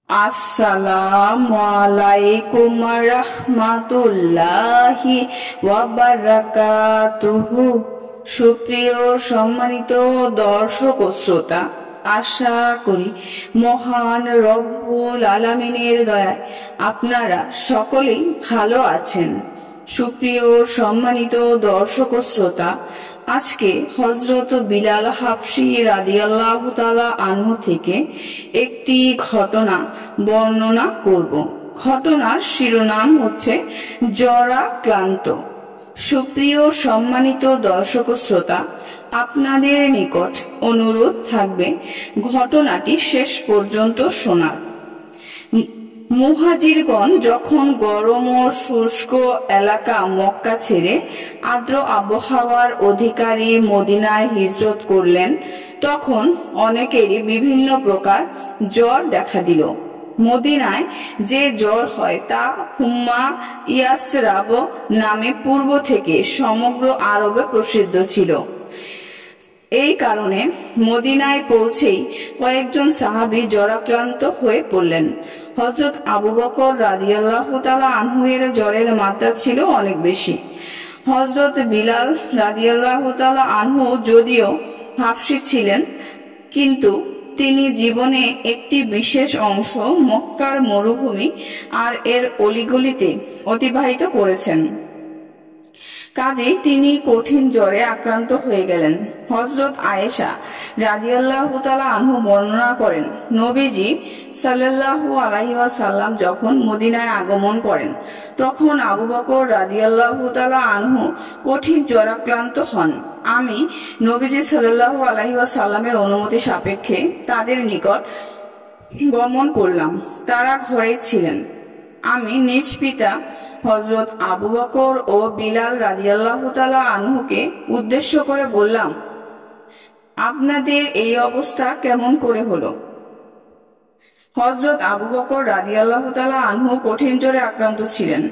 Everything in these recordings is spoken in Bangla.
আসসালামু আলাইকুম রাহমাতুল্লাহি ওয়া বারাকাতুহু। সুপ্রিয় সম্মানিত দর্শক ও শ্রোতা, আশা করি মহান রব্বুল আলামিনের দয়ায় আপনারা সকলেই ভালো আছেন। সুপ্রিয় সম্মানিত দর্শক ও শ্রোতা, আজকে হযরত বিলাল হাবশী রাদিয়াল্লাহু তাআলা আনহু থেকে একটি ঘটনা বর্ণনা করব। ঘটনার শিরোনাম হচ্ছে জরাক্লান্ত। সুপ্রিয় সম্মানিত দর্শক ও শ্রোতা, আপনাদের নিকট অনুরোধ থাকবে ঘটনাটি শেষ পর্যন্ত শোনার। মুহাজিরগণ যখন গরম ও শুষ্ক এলাকা মক্কা ছেড়ে আর্দ্র আবহাওয়ার অধিকারী মদিনায় হিজরত করলেন, তখন অনেকেরই বিভিন্ন প্রকার জ্বর দেখা দিল। মদিনায় যে জ্বর হয় তা হুম্মা ইয়াসরাব নামে পূর্ব থেকে সমগ্র আরবে প্রসিদ্ধ ছিল। এই কারণে মদিনায় পৌঁছেই কয়েকজন সাহাবী জরাক্রান্ত হয়ে পড়লেন। হযরত আবু বকর রাদিয়াল্লাহু তাআলা আনহু এর জ্বরের মাত্রা ছিল অনেক বেশি। হযরত বিলাল রাদিয়াল্লাহু তাআলা আনহু যদিও হাবশী ছিলেন, কিন্তু তিনি জীবনে একটি বিশেষ অংশ মক্কার মরুভূমি আর এর অলিগলিতে অতিবাহিত করেছেন। কাজেই তিনি কঠিন জ্বরে আক্রান্ত হয়ে গেলেন। হযরত আয়েশা রাদিয়াল্লাহু তাআলা আনহু বর্ণনা করেন, নবীজি সাল্লাল্লাহু আলাইহি ওয়াসাল্লাম যখন মদিনায় আগমন করেন, তখন আবু বকর রাদিয়াল্লাহু তাআলা আনহু কঠিন জ্বরাক্রান্ত হন। আমি নবীজি সাল্লাল্লাহু আলাইহি ওয়াসাল্লামের অনুমতি সাপেক্ষে তাদের নিকট গমন করলাম। তারা ঘরে ছিলেন। আমি নিজ পিতা হযরত আবু বকর ও বিলাল রাদিয়াল্লাহু তাআলা আনহুকে উদ্দেশ্য করে বললাম, আপনাদের এই অবস্থা কেমন করে হলো? হযরত আবু বকর রাদিয়াল্লাহু তাআলা আনহু কঠিন জ্বরে আক্রান্ত ছিলেন।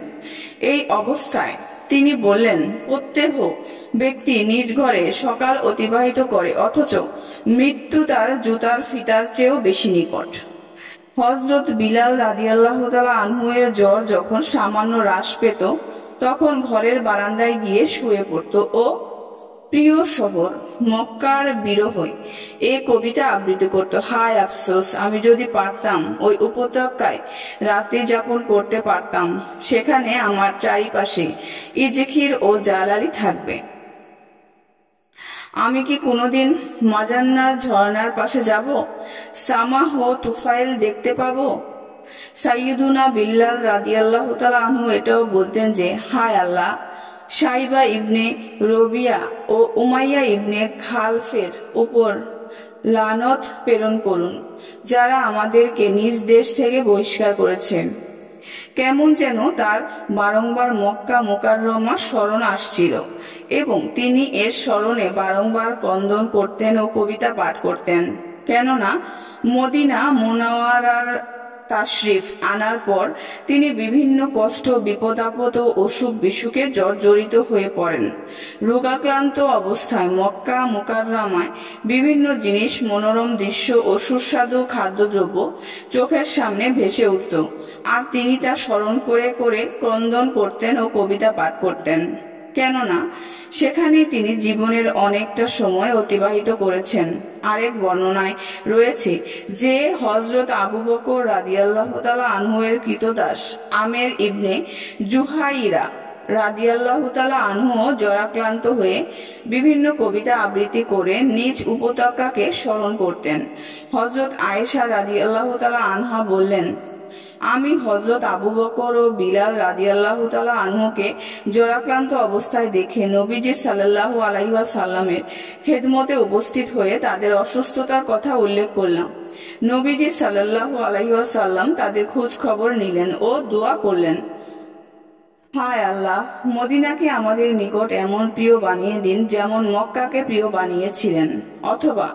এই অবস্থায় তিনি বললেন, প্রত্যেক ব্যক্তি নিজ ঘরে সকাল অতিবাহিত করে, অথচ মৃত্যু তার জুতার ফিতার চেয়েও বেশি নিকট। হযরত বিলাল রাদিয়াল্লাহু তাআলা আনহু এর জ্বর যখন সামান্য হ্রাস পেত, তখন ঘরের বারান্দায় গিয়ে শুয়ে পড়ত ও প্রিয় শহর মক্কার বিরহ এ কবিতা আবৃত্তি করত। হায় আফসোস, আমি যদি পারতাম ওই উপত্যকায় রাত্রি যাপন করতে পারতাম, সেখানে আমার চারিপাশে ইজখির ও জালালি থাকবে। আমি কি কোনোদিন মাজান্নার ঝর্ণার পাশে যাব? সামাহ ও তুফাইল দেখতে পাবো? সাইয়্যিদুনা বিল্লাল রাদিয়াল্লাহু তাআলা আনহু এটাও বলতেন যে, হায় আল্লাহ, সাইবা ইবনে রবিয়া ও উমাইয়া ইবনে খালফের উপর লানত প্রেরণ করুন, যারা আমাদেরকে নিজ দেশ থেকে বহিষ্কার করেছেন। কেমন যেন তার বারংবার মক্কা মুকাররমা স্মরণ আসছিল এবং তিনি এর স্মরণে বারংবার ক্রন্দন করতেন ও কবিতা পাঠ করতেন। কেননা মদিনা মুনাওয়ারার তাশরিফ আনার পর তিনি বিভিন্ন কষ্ট, বিপদ আপদ ও অসুখ বিসুখে জর্জরিত হয়ে পড়েন। রোগাক্রান্ত অবস্থায় মক্কা মুকাররমায় বিভিন্ন জিনিস, মনোরম দৃশ্য ও সুস্বাদু খাদ্যদ্রব্য চোখের সামনে ভেসে উঠত, আর তিনি তা স্মরণ করে করে ক্রন্দন করতেন ও কবিতা পাঠ করতেন। কেননা সেখানে তিনি জীবনের অনেকটা সময় অতিবাহিত করেছেন। আরেক বর্ণনায় রয়েছে যে হযরত আবু বকর রাদিয়াল্লাহু তাআলা আনহু এর কৃতদাস আমের ইবনে জুহাইরা রাদিয়াল্লাহু তাআলা আনহু জরাক্রান্ত হয়ে বিভিন্ন কবিতা আবৃত্তি করে নিজ উপত্যকাকে স্মরণ করতেন। হযরত আয়েশা রাদিয়াল্লাহু তাআলা আনহা বললেন, আমি হযরত আবু বকর ও বিলাল রাদিয়াল্লাহু তাআলা আনহুকে জরাক্রান্ত অবস্থায় দেখে নবীজি সাল্লাল্লাহু আলাইহি ওয়াসাল্লামের খেদমতে উপস্থিত হয়ে তাদের অসুস্থতার কথা উল্লেখ করলাম। নবীজি সাল্লাল্লাহু আলাইহি ওয়াসাল্লাম তাদের খোঁজ খবর নিলেন ও দোয়া করলেন। হায় আল্লাহ, মদিনাকে আমাদের নিকট এমন প্রিয় বানিয়ে দিন যেমন মক্কাকে প্রিয় বানিয়েছিলেন, অথবা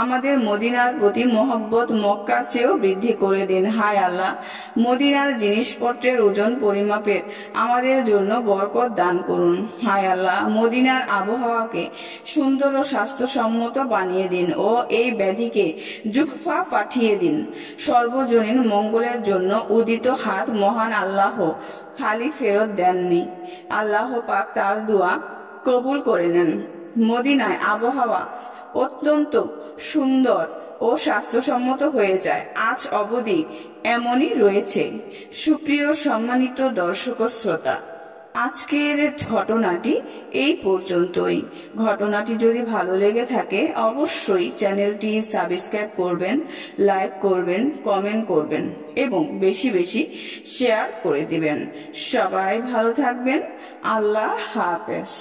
আমাদের মদিনার প্রতি মোহব্বত মক্কার চেয়েও বৃদ্ধি করে দিন। হায় আল্লাহ, মদিনার জিনিসপত্রের ওজন পরিমাপের আমাদের জন্য বরকত দান করুন। হায় আল্লাহ, মদিনার আবহাওয়াকে সুন্দর ও স্বাস্থ্যসম্মত বানিয়ে দিন ও এই ব্যাধিকে জুহফা পাঠিয়ে দিন। সর্বজনীন মঙ্গলের জন্য উদিত হাত মহান আল্লাহ খালি ফেরত দেননি। আল্লাহ পাক তার দোয়া কবুল করে নেন। মদিনায় আবহাওয়া অত্যন্ত সুন্দর ও স্বাস্থ্যসম্মত হয়ে যায়, আজ অবধি এমনই রয়েছে। সুপ্রিয় সম্মানিত দর্শক ও শ্রোতা, আজকের ঘটনাটি এই পর্যন্তই। ঘটনাটি যদি ভালো লেগে থাকে অবশ্যই চ্যানেলটি সাবস্ক্রাইব করবেন, লাইক করবেন, কমেন্ট করবেন এবং বেশি বেশি শেয়ার করে দিবেন। সবাই ভালো থাকবেন। আল্লাহ হাফেজ।